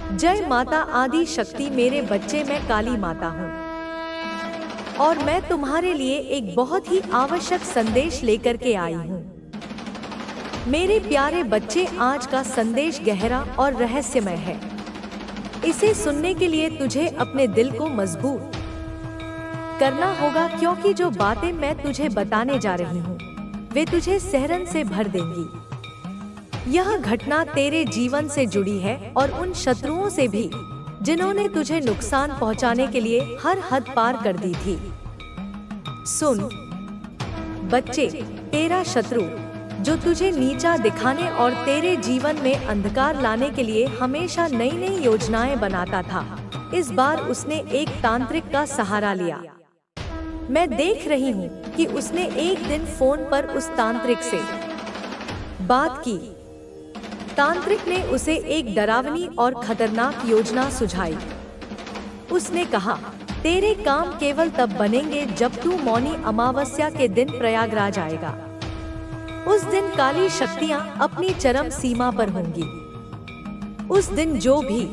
जय माता आदि शक्ति मेरे बच्चे, मैं काली माता हूँ और मैं तुम्हारे लिए एक बहुत ही आवश्यक संदेश लेकर के आई हूँ। मेरे प्यारे बच्चे, आज का संदेश गहरा और रहस्यमय है। इसे सुनने के लिए तुझे अपने दिल को मजबूत करना होगा, क्योंकि जो बातें मैं तुझे बताने जा रही हूँ वे तुझे सिहरन से भर देंगी। यह घटना तेरे जीवन से जुड़ी है और उन शत्रुओं से भी जिन्होंने तुझे नुकसान पहुंचाने के लिए हर हद पार कर दी थी। सुन बच्चे, तेरा शत्रु जो तुझे नीचा दिखाने और तेरे जीवन में अंधकार लाने के लिए हमेशा नई नई योजनाएं बनाता था, इस बार उसने एक तांत्रिक का सहारा लिया। मैं देख रही हूँ कि उसने एक दिन फोन पर उस तांत्रिक से बात की। तांत्रिक ने उसे एक डरावनी और खतरनाक योजना सुझाई। उसने कहा, तेरे काम केवल तब बनेंगे जब तू मौनी अमावस्या के दिन प्रयागराज आएगा। उस दिन काली शक्तियां अपनी चरम सीमा पर होंगी। उस दिन जो भी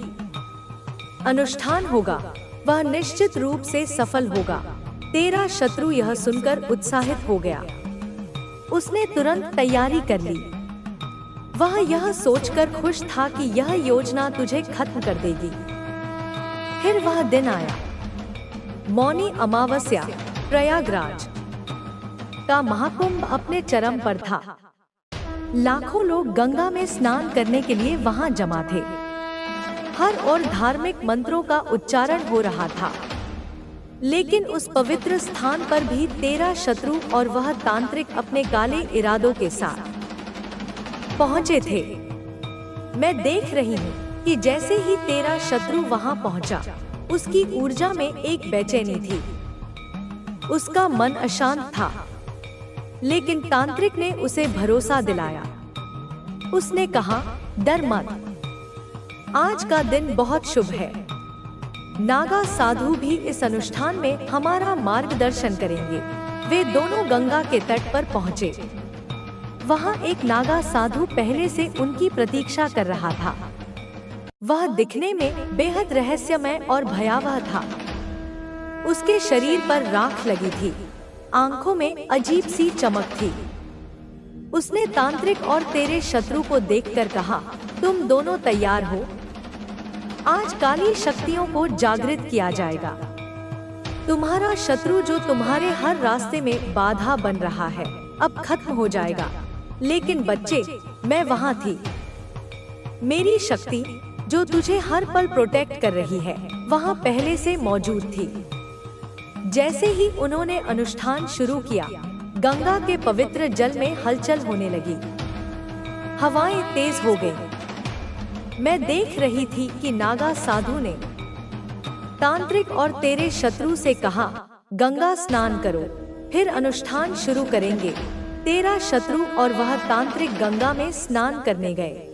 अनुष्ठान होगा वह निश्चित रूप से सफल होगा। तेरा शत्रु यह सुनकर उत्साहित हो गया। उसने तुरंत तैयारी कर ली। वह यह सोचकर खुश था कि यह योजना तुझे खत्म कर देगी। फिर वह दिन आया। मौनी अमावस्या, प्रयागराज का महाकुंभ अपने चरम पर था। लाखों लोग गंगा में स्नान करने के लिए वहां जमा थे। हर ओर धार्मिक मंत्रों का उच्चारण हो रहा था। लेकिन उस पवित्र स्थान पर भी तेरा शत्रु और वह तांत्रिक अपने काले इरादों के साथ पहुंचे थे। मैं देख रही हूँ कि जैसे ही तेरा शत्रु वहां पहुंचा, उसकी ऊर्जा में एक बेचैनी थी। उसका मन अशांत था। लेकिन तांत्रिक ने उसे भरोसा दिलाया। उसने कहा, डर मत, आज का दिन बहुत शुभ है। नागा साधु भी इस अनुष्ठान में हमारा मार्गदर्शन करेंगे। वे दोनों गंगा के तट पर पहुंचे। वहां एक नागा साधु पहले से उनकी प्रतीक्षा कर रहा था। वह दिखने में बेहद रहस्यमय और भयावह था। उसके शरीर पर राख लगी थी, आंखों में अजीब सी चमक थी। उसने तांत्रिक और तेरे शत्रु को देखकर कहा, तुम दोनों तैयार हो? आज काली शक्तियों को जागृत किया जाएगा। तुम्हारा शत्रु जो तुम्हारे हर रास्ते में बाधा बन रहा है, अब खत्म हो जाएगा। लेकिन बच्चे, मैं वहां थी। मेरी शक्ति जो तुझे हर पल प्रोटेक्ट कर रही है, वहां पहले से मौजूद थी। जैसे ही उन्होंने अनुष्ठान शुरू किया, गंगा के पवित्र जल में हलचल होने लगी। हवाएं तेज हो गईं। मैं देख रही थी कि नागा साधु ने तांत्रिक और तेरे शत्रु से कहा, गंगा स्नान करो, फिर अनुष्ठान शुरू करेंगे। तेरा शत्रु और वह तांत्रिक गंगा में स्नान करने गए।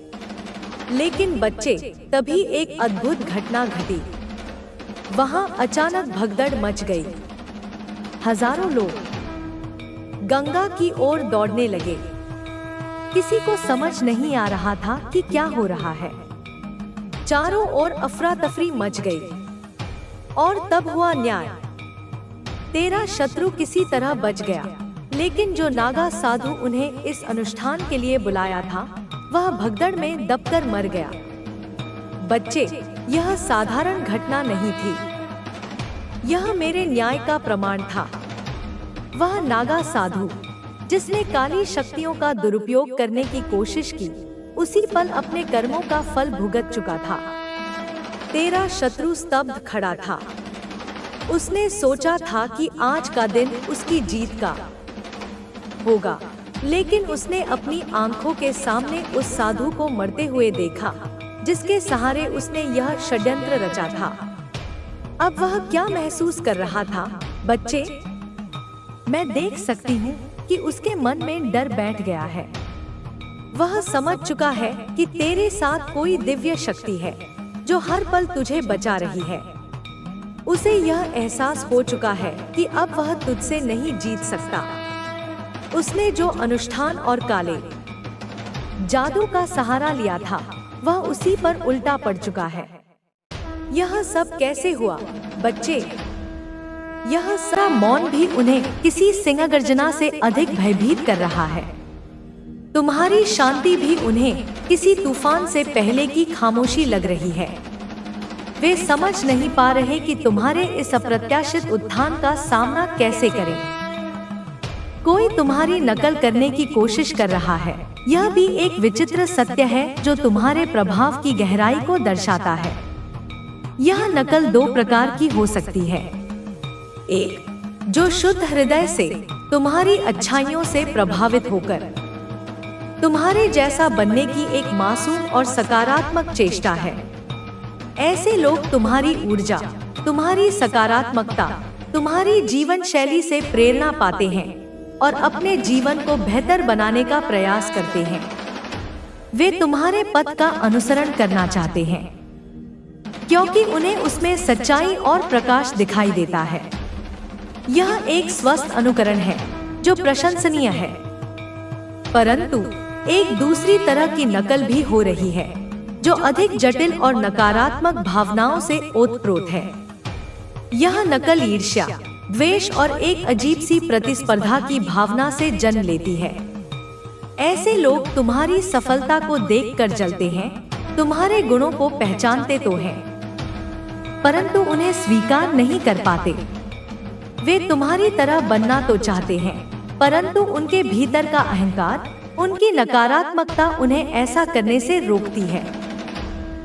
लेकिन बच्चे, तभी एक अद्भुत घटना घटी। वहां अचानक भगदड़ मच गई। हजारों लोग गंगा की ओर दौड़ने लगे। किसी को समझ नहीं आ रहा था कि क्या हो रहा है। चारों ओर अफरा तफरी मच गई। और तब हुआ न्याय। तेरा शत्रु किसी तरह बच गया। लेकिन जो नागा साधु उन्हें इस अनुष्ठान के लिए बुलाया था, वह भगदड़ में दबकर मर गया। बच्चे, यह साधारण घटना नहीं थी। यह मेरे न्याय का प्रमाण था। वह नागा साधु जिसने काली शक्तियों का दुरुपयोग करने की कोशिश की, उसी पल अपने कर्मों का फल भुगत चुका था। तेरा शत्रु स्तब्ध खड़ा था। उसने सोचा था कि आज का दिन उसकी जीत का होगा, लेकिन उसने अपनी आंखों के सामने उस साधु को मरते हुए देखा, जिसके सहारे उसने यह षड्यंत्र रचा था। अब वह क्या महसूस कर रहा था? बच्चे, मैं देख सकती हूँ कि उसके मन में डर बैठ गया है। वह समझ चुका है कि तेरे साथ कोई दिव्य शक्ति है जो हर पल तुझे बचा रही है। उसे यह एहसास हो चुका है कि अब वह तुझसे नहीं जीत सकता। उसने जो अनुष्ठान और काले जादू का सहारा लिया था, वह उसी पर उल्टा पड़ चुका है। यह सब कैसे हुआ बच्चे? यह सारा मौन भी उन्हें किसी सिंहगर्जना से अधिक भयभीत कर रहा है। तुम्हारी शांति भी उन्हें किसी तूफान से पहले की खामोशी लग रही है। वे समझ नहीं पा रहे कि तुम्हारे इस अप्रत्याशित उत्थान का सामना कैसे करें। कोई तुम्हारी नकल करने की कोशिश कर रहा है। यह भी एक विचित्र सत्य है जो तुम्हारे प्रभाव की गहराई को दर्शाता है। यह नकल दो प्रकार की हो सकती है। एक, जो शुद्ध हृदय से तुम्हारी अच्छाइयों से प्रभावित होकर तुम्हारे जैसा बनने की एक मासूम और सकारात्मक चेष्टा है। ऐसे लोग तुम्हारी ऊर्जा, तुम्हारी सकारात्मकता, तुम्हारी जीवन शैली से प्रेरणा पाते हैं और अपने जीवन को बेहतर बनाने का प्रयास करते हैं। वे तुम्हारे पथ का अनुसरण करना चाहते हैं क्योंकि उन्हें उसमें सच्चाई और प्रकाश दिखाई देता है। यह एक स्वस्थ अनुकरण है जो प्रशंसनीय है। परंतु एक दूसरी तरह की नकल भी हो रही है जो अधिक जटिल और नकारात्मक भावनाओं से ओतप्रोत है। यह नकल ईर्ष्या, द्वेष और एक अजीब सी प्रतिस्पर्धा की भावना से जन्म लेती है। ऐसे लोग तुम्हारी सफलता को देखकर जलते हैं, तुम्हारे गुणों को पहचानते तो हैं, परंतु उन्हें स्वीकार नहीं कर पाते। वे तुम्हारी तरह बनना तो चाहते हैं, परंतु उनके भीतर का अहंकार, उनकी नकारात्मकता उन्हें ऐसा करने से रोकती है।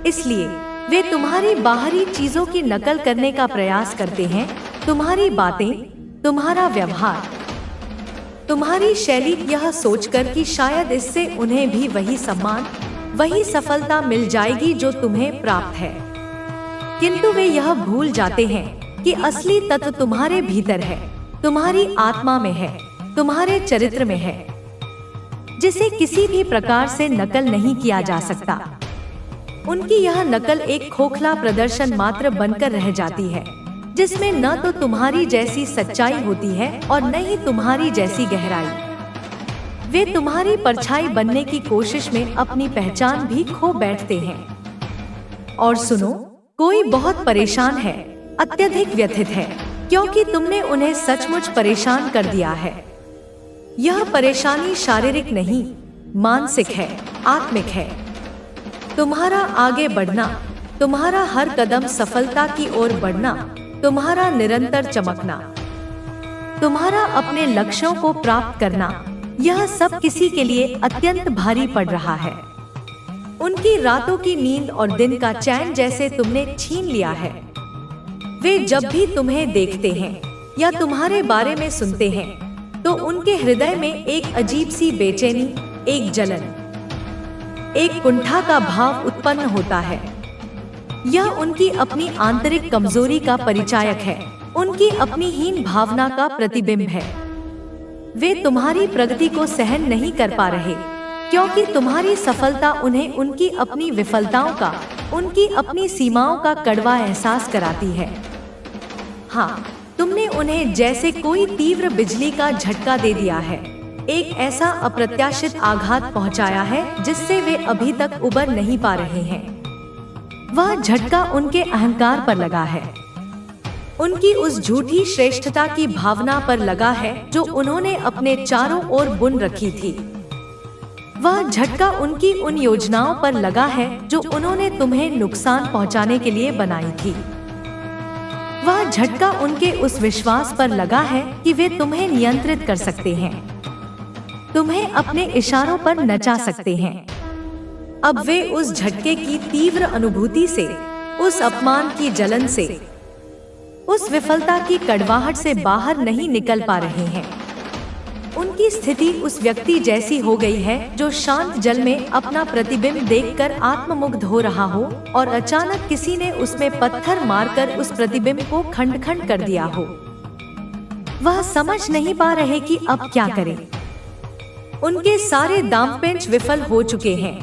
इसलिए वे तुम्हारी बाहरी चीजों की नकल करने का प्रयास करते हैं। तुम्हारी बातें, तुम्हारा व्यवहार, तुम्हारी शैली, यह सोचकर कि शायद इससे उन्हें भी वही सम्मान, वही सफलता मिल जाएगी जो तुम्हें प्राप्त है। किंतु वे यह भूल जाते हैं कि असली तत्व तुम्हारे भीतर है, तुम्हारी आत्मा में है, तुम्हारे चरित्र में है, जिसे किसी भी प्रकार से नकल नहीं किया जा सकता। उनकी यह नकल एक खोखला प्रदर्शन मात्र बनकर रह जाती है, जिसमें न तो तुम्हारी जैसी सच्चाई होती है और न ही तुम्हारी जैसी गहराई। वे तुम्हारी परछाई बनने की कोशिश में अपनी पहचान भी खो बैठते हैं। और सुनो, कोई बहुत परेशान है, अत्यधिक व्यथित है, क्योंकि तुमने उन्हें सचमुच परेशान कर दिया है। यह परेशानी शारीरिक नहीं, मानसिक है, आत्मिक है। तुम्हारा आगे बढ़ना, तुम्हारा हर कदम सफलता की ओर बढ़ना, तुम्हारा निरंतर चमकना, तुम्हारा अपने लक्ष्यों को प्राप्त करना, यह सब किसी के लिए अत्यंत भारी पड़ रहा है। उनकी रातों की नींद और दिन का चैन जैसे तुमने छीन लिया है। वे जब भी तुम्हें देखते हैं या तुम्हारे बारे में सुनते हैं तो उनके हृदय में एक अजीब सी बेचैनी, एक जलन, एक कुंठा का भाव उत्पन्न होता है। यह उनकी अपनी आंतरिक कमजोरी का परिचायक है, उनकी अपनी हीन भावना का प्रतिबिंब है। वे तुम्हारी प्रगति को सहन नहीं कर पा रहे क्योंकि तुम्हारी सफलता उन्हें उनकी अपनी विफलताओं का, उनकी अपनी सीमाओं का कड़वा एहसास कराती है। हाँ, तुमने उन्हें जैसे कोई तीव्र बिजली का झटका दे दिया है, एक ऐसा अप्रत्याशित आघात पहुंचाया है जिससे वे अभी तक उबर नहीं पा रहे हैं। वह झटका उनके अहंकार पर लगा है, उनकी उस झूठी श्रेष्ठता की भावना पर लगा है जो उन्होंने अपने चारों ओर बुन रखी थी। वह झटका उनकी उन योजनाओं पर लगा है जो उन्होंने तुम्हें नुकसान पहुंचाने के लिए बनाई थी। वह झटका उनके उस विश्वास पर लगा है कि वे तुम्हें नियंत्रित कर सकते हैं, तुम्हें अपने इशारों पर नचा सकते हैं। अब वे उस झटके की तीव्र अनुभूति से, उस अपमान की जलन से, उस विफलता की कड़वाहट से बाहर नहीं निकल पा रहे हैं। उनकी स्थिति उस व्यक्ति जैसी हो गई है जो शांत जल में अपना प्रतिबिंब देखकर आत्ममुग्ध हो रहा हो और अचानक किसी ने उसमें पत्थर मारकर उस प्रतिबिंब को खंड-खंड कर दिया हो। वह समझ नहीं पा रहे कि अब क्या करें। उनके सारे दांवपेच विफल हो चुके हैं,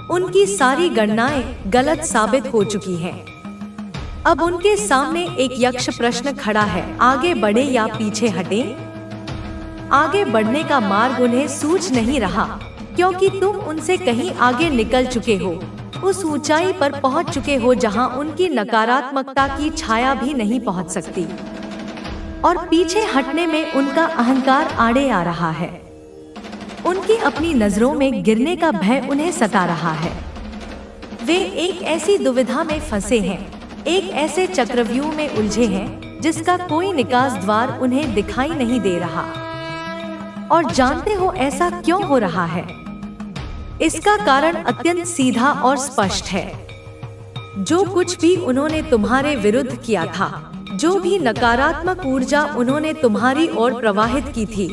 उनकी सारी गणनाएं गलत साबित हो चुकी हैं। अब उनके सामने एक यक्ष प्रश्न खड़ा है, आगे बढ़े या पीछे हटें? आगे बढ़ने का मार्ग उन्हें सूझ नहीं रहा क्योंकि तुम उनसे कहीं आगे निकल चुके हो, उस ऊंचाई पर पहुंच चुके हो जहां उनकी नकारात्मकता की छाया भी नहीं पहुंच सकती, और पीछे हटने में उनका अहंकार आड़े आ रहा है। उनकी अपनी नजरों में गिरने का भय उन्हें सता रहा है। वे एक ऐसी दुविधा में फंसे हैं, एक ऐसे चक्रव्यूह में उलझे हैं जिसका कोई निकास द्वार उन्हें दिखाई नहीं दे रहा। और जानते हो ऐसा क्यों हो रहा है? इसका कारण अत्यंत सीधा और स्पष्ट है। जो कुछ भी उन्होंने तुम्हारे विरुद्ध किया था, जो भी नकारात्मक ऊर्जा उन्होंने तुम्हारी ओर प्रवाहित की थी,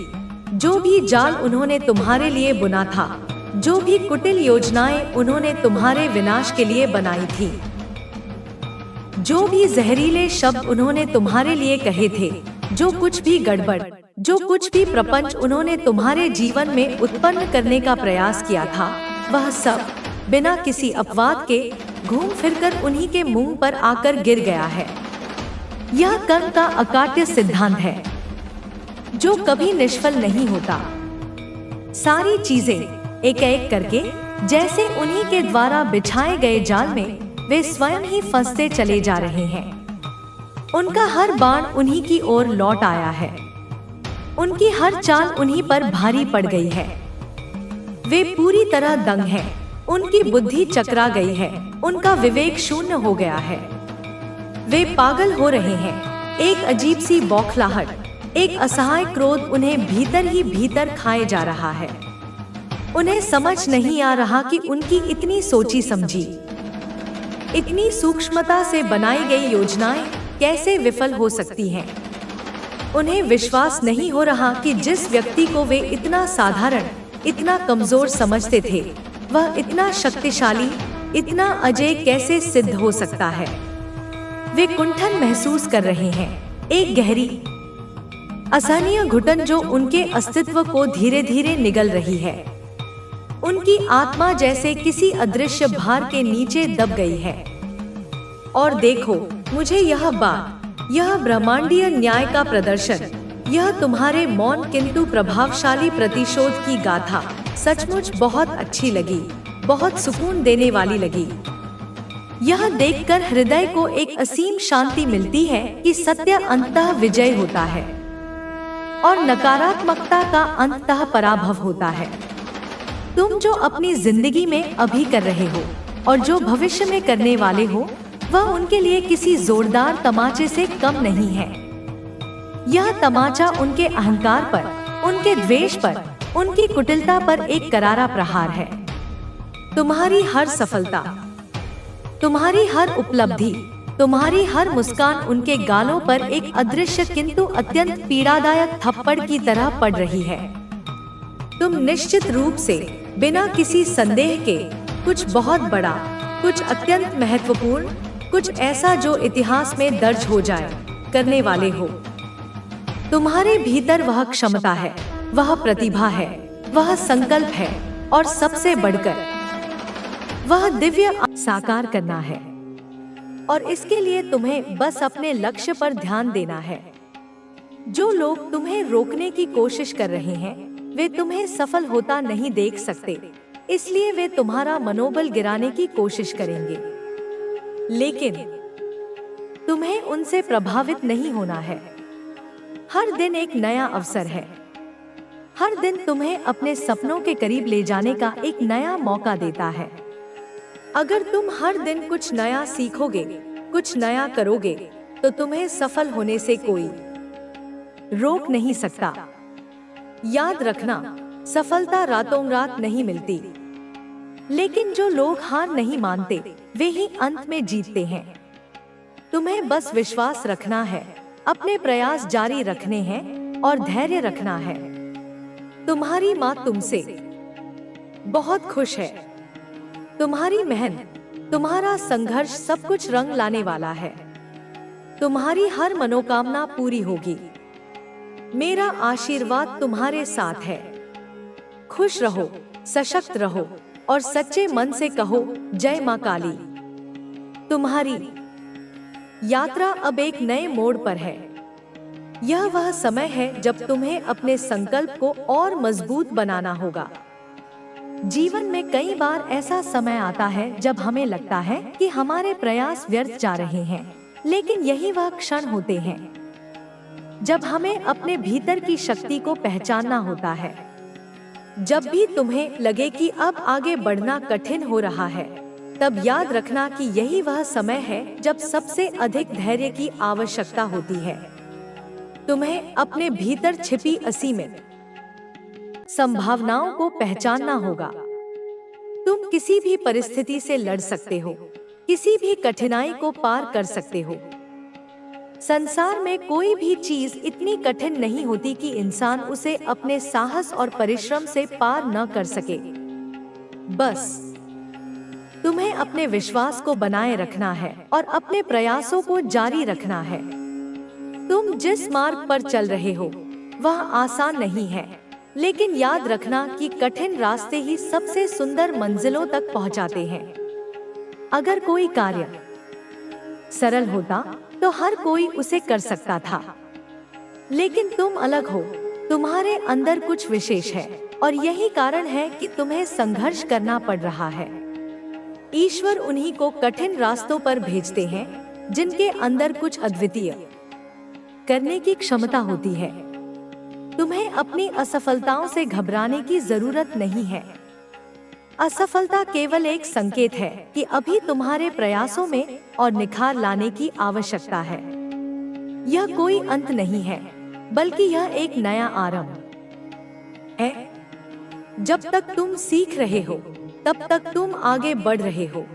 जो भी जाल उन्होंने तुम्हारे लिए बुना था, जो भी कुटिल योजनाएं उन्होंने तुम्हारे विनाश के लिए बनाई थी, जो भी जहरीले शब्द उन्होंने तुम्हारे लिए कहे थे, जो कुछ भी गड़बड़, जो कुछ भी प्रपंच उन्होंने तुम्हारे जीवन में उत्पन्न करने का प्रयास किया था, वह सब बिना किसी अपवाद के घूम फिरकर उन्हीं के मुंह पर आकर गिर गया है। यह कर्म का अकाट्य सिद्धांत है जो कभी निष्फल नहीं होता। सारी चीजें एक एक करके जैसे उन्हीं के द्वारा बिछाए गए जाल में वे स्वयं ही फंसते चले जा रहे हैं। उनका हर बाण उन्हीं की ओर लौट आया है। उनकी हर चाल उन्हीं पर भारी पड़ गई है। वे पूरी तरह दंग हैं। उनकी बुद्धि चकरा गई है। उनका विवेक शून्य हो गया है। वे पागल हो रहे हैं। एक अजीब सी बौखलाहट, एक असहाय क्रोध उन्हें भीतर ही भीतर खाए जा रहा है। उन्हें समझ नहीं आ रहा कि उनकी इतनी सोची समझी, इतनी सूक्ष्मता से बनाई गई योजनाएं कैसे विफल हो सकती हैं। उन्हें विश्वास नहीं हो रहा कि जिस व्यक्ति को वे इतना साधारण, इतना कमजोर समझते थे, वह इतना शक्तिशाली, इतना अजय कैसे सिद्ध हो सकता है। वे कुंठन महसूस कर रहे हैं, एक गहरी असहनीय घुटन जो उनके अस्तित्व को धीरे धीरे निगल रही है। उनकी आत्मा जैसे किसी अदृश्य भार के नीचे दब गई है। और देखो, मुझे यह बात, यह ब्रह्मांडीय न्याय का प्रदर्शन, यह तुम्हारे मौन किंतु प्रभावशाली प्रतिशोध की गाथा सचमुच बहुत अच्छी लगी, बहुत सुकून देने वाली लगी। यह देखकर हृदय को एक असीम शांति मिलती है कि सत्य अंततः विजय होता है और नकारात्मकता का अंततः पराभव होता है। तुम जो अपनी जिंदगी में अभी कर रहे हो और जो भविष्य में करने वाले हो, वह उनके लिए किसी जोरदार तमाचे से कम नहीं है। यह तमाचा उनके अहंकार पर, उनके द्वेष पर, उनकी कुटिलता पर एक करारा प्रहार है। तुम्हारी हर सफलता, तुम्हारी हर उपलब्धि, तुम्हारी हर मुस्कान उनके गालों पर एक अदृश्य किंतु अत्यंत पीड़ादायक थप्पड़ की तरह पड़ रही है। तुम निश्चित रूप से, बिना किसी संदेह के, कुछ बहुत बड़ा, कुछ अत्यंत महत्वपूर्ण, कुछ ऐसा जो इतिहास में दर्ज हो जाए, करने वाले हो। तुम्हारे भीतर वह क्षमता है, वह प्रतिभा है, वह संकल्प है, और सबसे बढ़कर वह दिव्य साकार करना है। और इसके लिए तुम्हें बस अपने लक्ष्य पर ध्यान देना है। जो लोग तुम्हें रोकने की कोशिश कर रहे हैं, वे तुम्हें सफल होता नहीं देख सकते, इसलिए वे तुम्हारा मनोबल गिराने की कोशिश करेंगे। लेकिन तुम्हें उनसे प्रभावित नहीं होना है। हर दिन एक नया अवसर है। हर दिन तुम्हें अपने सपनों के करीब ले जाने का एक नया मौका देता है। अगर तुम हर दिन कुछ नया सीखोगे, कुछ नया करोगे, तो तुम्हें सफल होने से कोई रोक नहीं सकता। याद रखना, सफलता रातों रात नहीं मिलती, लेकिन जो लोग हार नहीं मानते, वे ही अंत में जीतते हैं। तुम्हें बस विश्वास रखना है, अपने प्रयास जारी रखने हैं और धैर्य रखना है। तुम्हारी माँ तुमसे बहुत खुश है। तुम्हारी मेहनत, तुम्हारा संघर्ष सब कुछ रंग लाने वाला है। तुम्हारी हर मनोकामना पूरी होगी। मेरा आशीर्वाद तुम्हारे साथ है। खुश रहो, सशक्त रहो और सच्चे मन से कहो, जय मां काली। तुम्हारी यात्रा अब एक नए मोड़ पर है। यह वह समय है जब तुम्हें अपने संकल्प को और मजबूत बनाना होगा। जीवन में कई बार ऐसा समय आता है जब हमें लगता है कि हमारे प्रयास व्यर्थ जा रहे हैं, लेकिन यही वह क्षण होते हैं जब हमें अपने भीतर की शक्ति को पहचानना होता है। जब भी तुम्हें लगे कि अब आगे बढ़ना कठिन हो रहा है, तब याद रखना कि यही वह समय है जब सबसे अधिक धैर्य की आवश्यकता होती है। तुम्हें अपने भीतर छिपी असीमित संभावनाओं को पहचानना होगा। तुम किसी भी परिस्थिति से लड़ सकते हो, किसी भी कठिनाई को पार कर सकते हो। संसार में कोई भी चीज इतनी कठिन नहीं होती कि इंसान उसे अपने साहस और परिश्रम से पार न कर सके। बस तुम्हें अपने विश्वास को बनाए रखना है और अपने प्रयासों को जारी रखना है। तुम जिस मार्ग पर चल रहे हो वह आसान नहीं है, लेकिन याद रखना कि कठिन रास्ते ही सबसे सुंदर मंजिलों तक पहुंचाते हैं। अगर कोई कार्य सरल होता तो हर कोई उसे कर सकता था, लेकिन तुम अलग हो, तुम्हारे अंदर कुछ विशेष है और यही कारण है कि तुम्हें संघर्ष करना पड़ रहा है। ईश्वर उन्हीं को कठिन रास्तों पर भेजते हैं जिनके अंदर कुछ अद्वितीय करने की क्षमता होती है। तुम्हें अपनी असफलताओं से घबराने की जरूरत नहीं है। असफलता केवल एक संकेत है कि अभी तुम्हारे प्रयासों में और निखार लाने की आवश्यकता है। यह कोई अंत नहीं है, बल्कि यह एक नया आरंभ है। जब तक तुम सीख रहे हो, तब तक तुम आगे बढ़ रहे हो।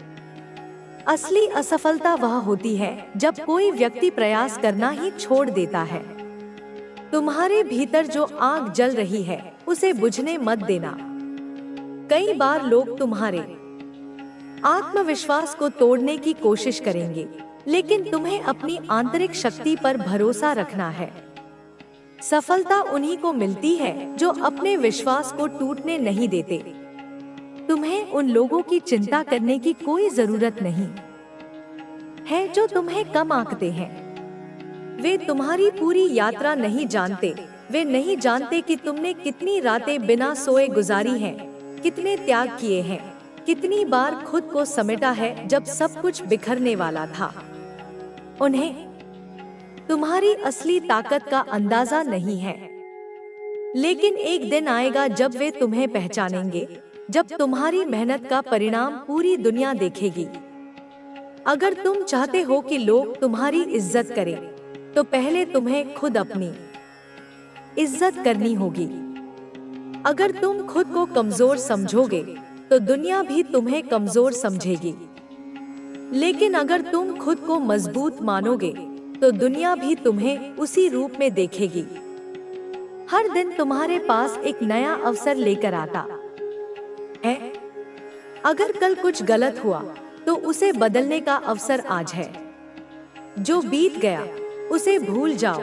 असली असफलता वह होती है जब कोई व्यक्ति प्रयास करना ही छोड़ देता है। तुम्हारे भीतर जो आग जल रही है उसे बुझने मत देना। कई बार लोग तुम्हारे आत्मविश्वास को तोड़ने की कोशिश करेंगे, लेकिन तुम्हें अपनी आंतरिक शक्ति पर भरोसा रखना है। सफलता उन्हीं को मिलती है जो अपने विश्वास को टूटने नहीं देते। तुम्हें उन लोगों की चिंता करने की कोई जरूरत नहीं है जो तुम्हें कम आंकते हैं। वे तुम्हारी पूरी यात्रा नहीं जानते। वे नहीं जानते कि तुमने कितनी रातें बिना सोए गुजारी हैं, कितने त्याग किए हैं, कितनी बार खुद को समेटा है जब सब कुछ बिखरने वाला था। उन्हें तुम्हारी असली ताकत का अंदाजा नहीं है, लेकिन एक दिन आएगा जब वे तुम्हें पहचानेंगे, जब तुम्हारी मेहनत का परिणाम पूरी दुनिया देखेगी। अगर तुम चाहते हो कि लोग तुम्हारी इज्जत करें, तो पहले तुम्हें खुद अपनी इज्जत करनी होगी। अगर तुम खुद को कमजोर समझोगे, तो दुनिया भी तुम्हें कमजोर समझेगी। लेकिन अगर तुम खुद को मजबूत मानोगे, तो दुनिया भी तुम्हें उसी रूप में देखेगी। हर दिन तुम्हारे पास एक नया अवसर लेकर आता है। अगर कल कुछ गलत हुआ, तो उसे बदलने का अवसर आज है। जो बीत गया उसे भूल जाओ,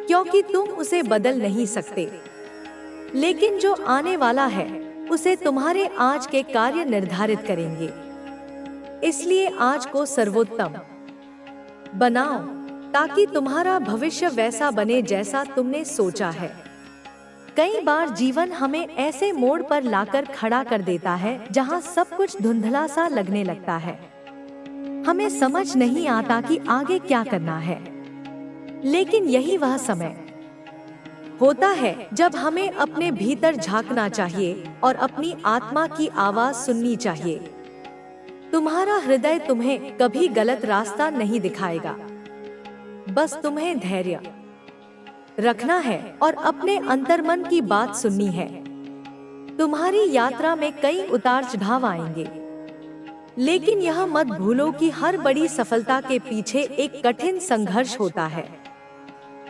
क्योंकि तुम उसे बदल नहीं सकते। लेकिन जो आने वाला है, उसे तुम्हारे आज के कार्य निर्धारित करेंगे। इसलिए आज को सर्वोत्तम बनाओ, ताकि तुम्हारा भविष्य वैसा बने जैसा तुमने सोचा है। कई बार जीवन हमें ऐसे मोड़ पर लाकर खड़ा कर देता है जहां सब कुछ धुंधला सा लगने लगता है। हमें समझ नहीं आता कि आगे क्या करना है। लेकिन यही वह समय होता है जब हमें अपने भीतर झांकना चाहिए और अपनी आत्मा की आवाज सुननी चाहिए। तुम्हारा हृदय तुम्हें कभी गलत रास्ता नहीं दिखाएगा। बस तुम्हें धैर्य रखना है और अपने अंतर्मन की बात सुननी है। तुम्हारी यात्रा में कई उतार चढ़ाव आएंगे, लेकिन यह मत भूलो कि हर बड़ी सफलता के पीछे एक कठिन संघर्ष होता है।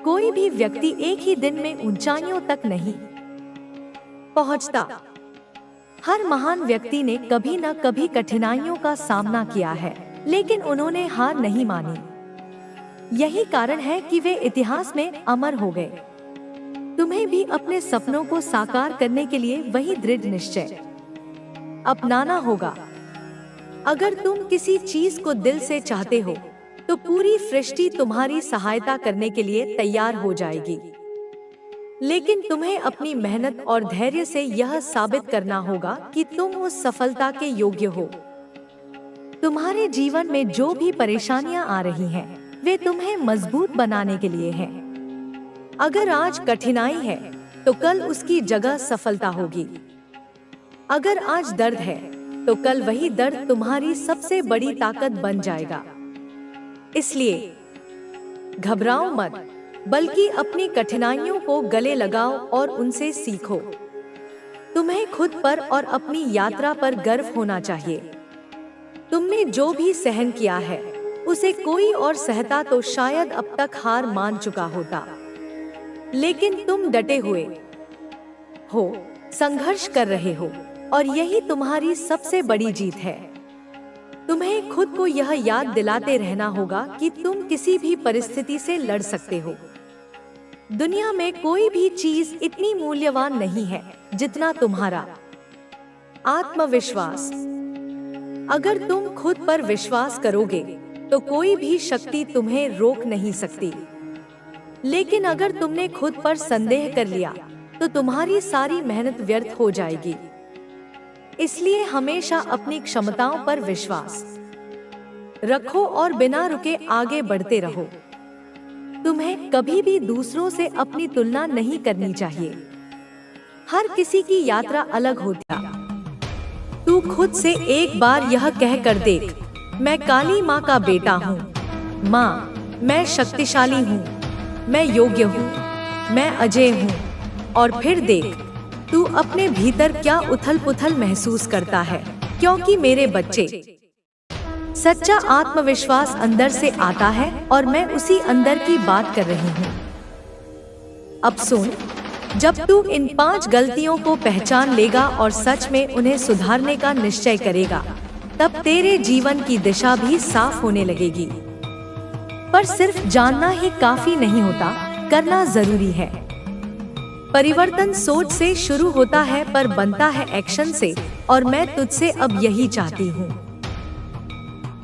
कोई भी व्यक्ति एक ही दिन में ऊंचाइयों तक नहीं पहुंचता। हर महान व्यक्ति ने कभी न कभी कठिनाइयों का सामना किया है, लेकिन उन्होंने हार नहीं मानी। यही कारण है कि वे इतिहास में अमर हो गए। तुम्हें भी अपने सपनों को साकार करने के लिए वही दृढ़ निश्चय अपनाना होगा। अगर तुम किसी चीज को दिल से चाहते हो, तो पूरी सृष्टि तुम्हारी सहायता करने के लिए तैयार हो जाएगी। लेकिन तुम्हें अपनी मेहनत और धैर्य से यह साबित करना होगा कि तुम उस सफलता के योग्य हो। तुम्हारे जीवन में जो भी परेशानियां आ रही हैं, वे तुम्हें मजबूत बनाने के लिए हैं। अगर आज कठिनाई है, तो कल उसकी जगह सफलता होगी। अगर आज दर्द है, तो कल वही दर्द तुम्हारी सबसे बड़ी ताकत बन जाएगा। इसलिए घबराओ मत, बल्कि अपनी कठिनाइयों को गले लगाओ और उनसे सीखो। तुम्हें खुद पर और अपनी यात्रा पर गर्व होना चाहिए। तुमने जो भी सहन किया है, उसे कोई और सहता तो शायद अब तक हार मान चुका होता। लेकिन तुम डटे हुए हो, संघर्ष कर रहे हो, और यही तुम्हारी सबसे बड़ी जीत है। तुम्हें खुद को यह याद दिलाते रहना होगा कि तुम किसी भी परिस्थिति से लड़ सकते हो। दुनिया में कोई भी चीज इतनी मूल्यवान नहीं है जितना तुम्हारा आत्मविश्वास। अगर तुम खुद पर विश्वास करोगे, तो कोई भी शक्ति तुम्हें रोक नहीं सकती। लेकिन अगर तुमने खुद पर संदेह कर लिया, तो तुम्हारी सारी मेहनत व्यर्थ हो जाएगी। इसलिए हमेशा अपनी क्षमताओं पर विश्वास रखो और बिना रुके आगे बढ़ते रहो। तुम्हें कभी भी दूसरों से अपनी तुलना नहीं करनी चाहिए। हर किसी की यात्रा अलग होती है। तू खुद से एक बार यह कह कर देख, मैं काली माँ का बेटा हूँ। माँ, मैं शक्तिशाली हूँ, मैं योग्य हूँ, मैं अजय हूँ। और फिर देख, तू अपने भीतर क्या उथल पुथल महसूस करता है, क्योंकि मेरे बच्चे, सच्चा आत्मविश्वास अंदर से आता है और मैं उसी अंदर की बात कर रही हूँ। अब सुन, जब तू इन 5 गलतियों को पहचान लेगा और सच में उन्हें सुधारने का निश्चय करेगा, तब तेरे जीवन की दिशा भी साफ होने लगेगी। पर सिर्फ जानना ही काफी नहीं होता, करना जरूरी है। परिवर्तन सोच से शुरू होता है पर बनता है एक्शन से, और मैं तुझसे अब यही चाहती हूँ।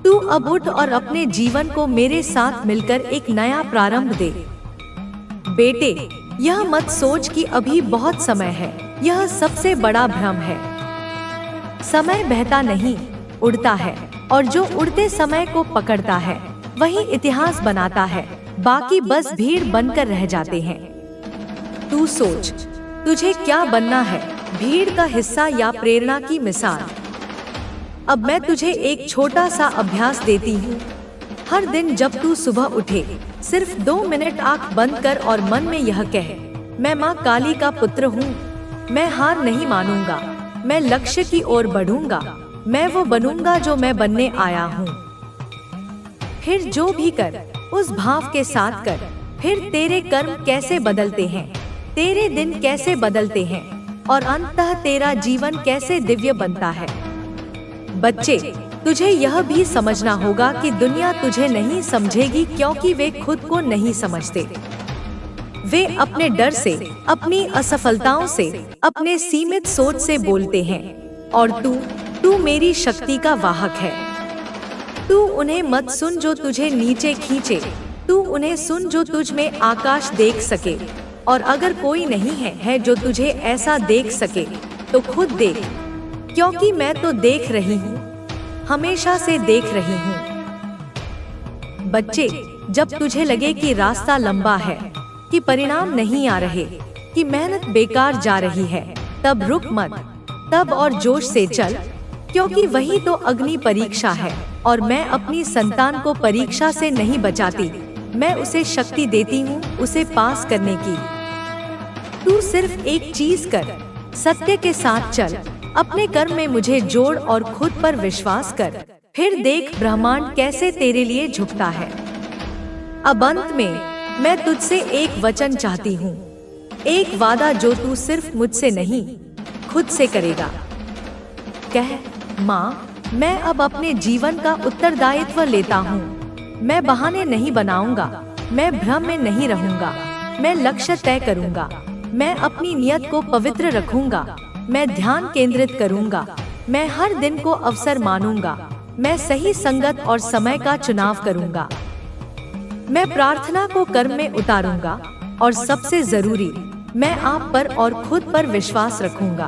तू अब उठ और अपने जीवन को मेरे साथ मिलकर एक नया प्रारंभ दे। बेटे, यह मत सोच कि अभी बहुत समय है, यह सबसे बड़ा भ्रम है। समय बहता नहीं, उड़ता है, और जो उड़ते समय को पकड़ता है वही इतिहास बनाता है, बाकी बस भीड़ बनकर रह जाते हैं। तू सोच, तुझे क्या बनना है, भीड़ का हिस्सा या प्रेरणा की मिसाल? अब मैं तुझे एक छोटा सा अभ्यास देती हूँ। हर दिन जब तू सुबह उठे, सिर्फ 2 मिनट आंख बंद कर और मन में यह कहे, मैं माँ काली का पुत्र हूँ, मैं हार नहीं मानूंगा, मैं लक्ष्य की ओर बढ़ूंगा, मैं वो बनूंगा जो मैं बनने आया हूँ। फिर जो भी कर, उस भाव के साथ कर। फिर तेरे कर्म कैसे बदलते हैं, तेरे दिन कैसे बदलते हैं, और अंततः तेरा जीवन कैसे दिव्य बनता है। बच्चे, तुझे यह भी समझना होगा कि दुनिया तुझे नहीं समझेगी, क्योंकि वे खुद को नहीं समझते। वे अपने डर से, अपनी असफलताओं से, अपने सीमित सोच से बोलते हैं। और तू मेरी शक्ति का वाहक है। तू उन्हें मत सुन जो तुझे नीचे खींचे, तू उन्हें सुन जो तुझ में आकाश देख सके। और अगर कोई नहीं है जो तुझे ऐसा देख सके, तो खुद देख, क्योंकि मैं तो देख रही हूँ, हमेशा से देख रही हूँ। बच्चे, जब तुझे लगे कि रास्ता लंबा है, कि परिणाम नहीं आ रहे, कि मेहनत बेकार जा रही है, तब रुक मत, तब और जोश से चल, क्योंकि वही तो अग्नि परीक्षा है। और मैं अपनी संतान को परीक्षा से नहीं बचाती, मैं उसे शक्ति देती हूँ उसे पास करने की। तू सिर्फ एक चीज कर, सत्य के साथ चल, अपने कर्म में मुझे जोड़ और खुद पर विश्वास कर। फिर देख ब्रह्मांड कैसे तेरे लिए झुकता है। अब अंत में मैं तुझसे एक वचन चाहती हूँ, एक वादा जो तू सिर्फ मुझसे नहीं, खुद से करेगा। कह, माँ, मैं अब अपने जीवन का उत्तरदायित्व लेता हूँ। मैं बहाने नहीं बनाऊंगा, मैं भ्रम में नहीं रहूंगा, मैं लक्ष्य तय करूंगा, मैं अपनी नियत को पवित्र रखूंगा, मैं ध्यान केंद्रित करूंगा, मैं हर दिन को अवसर मानूंगा, मैं सही संगत और समय का चुनाव करूंगा, मैं प्रार्थना को कर्म में उतारूंगा, और सबसे जरूरी, मैं आप पर और खुद पर विश्वास रखूंगा।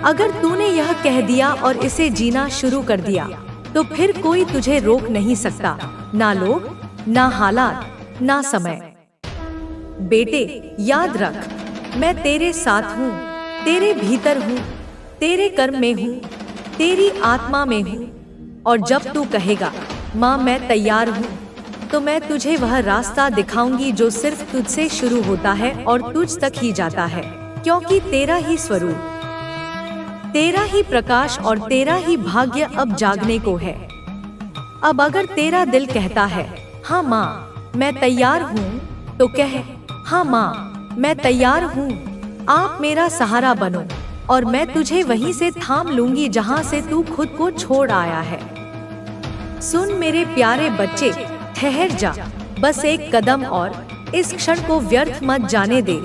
अगर तूने यह कह दिया और इसे जीना शुरू कर दिया, तो फिर कोई तुझे रोक नहीं सकता, ना लोग, ना हालात, ना समय। बेटे, याद रख, मैं तेरे साथ हूँ, तेरे भीतर हूँ, तेरे कर्म में हूँ, तेरी आत्मा में हूँ। और जब तू कहेगा, माँ मैं तैयार हूँ, तो मैं तुझे वह रास्ता दिखाऊंगी जो सिर्फ तुझसे शुरू होता है और तुझ तक ही जाता है, क्योंकि तेरा ही स्वरूप, तेरा ही प्रकाश और तेरा ही भाग्य अब जागने को है। अब अगर तेरा दिल कहता है, हाँ माँ मैं तैयार हूँ, तो कह, हाँ माँ मैं तैयार हूँ, आप मेरा सहारा बनो और मैं तुझे वहीं से थाम लूंगी जहाँ से तू खुद को छोड़ आया है। सुन मेरे प्यारे बच्चे, ठहर जा, बस एक कदम और, इस क्षण को व्यर्थ मत जाने दे।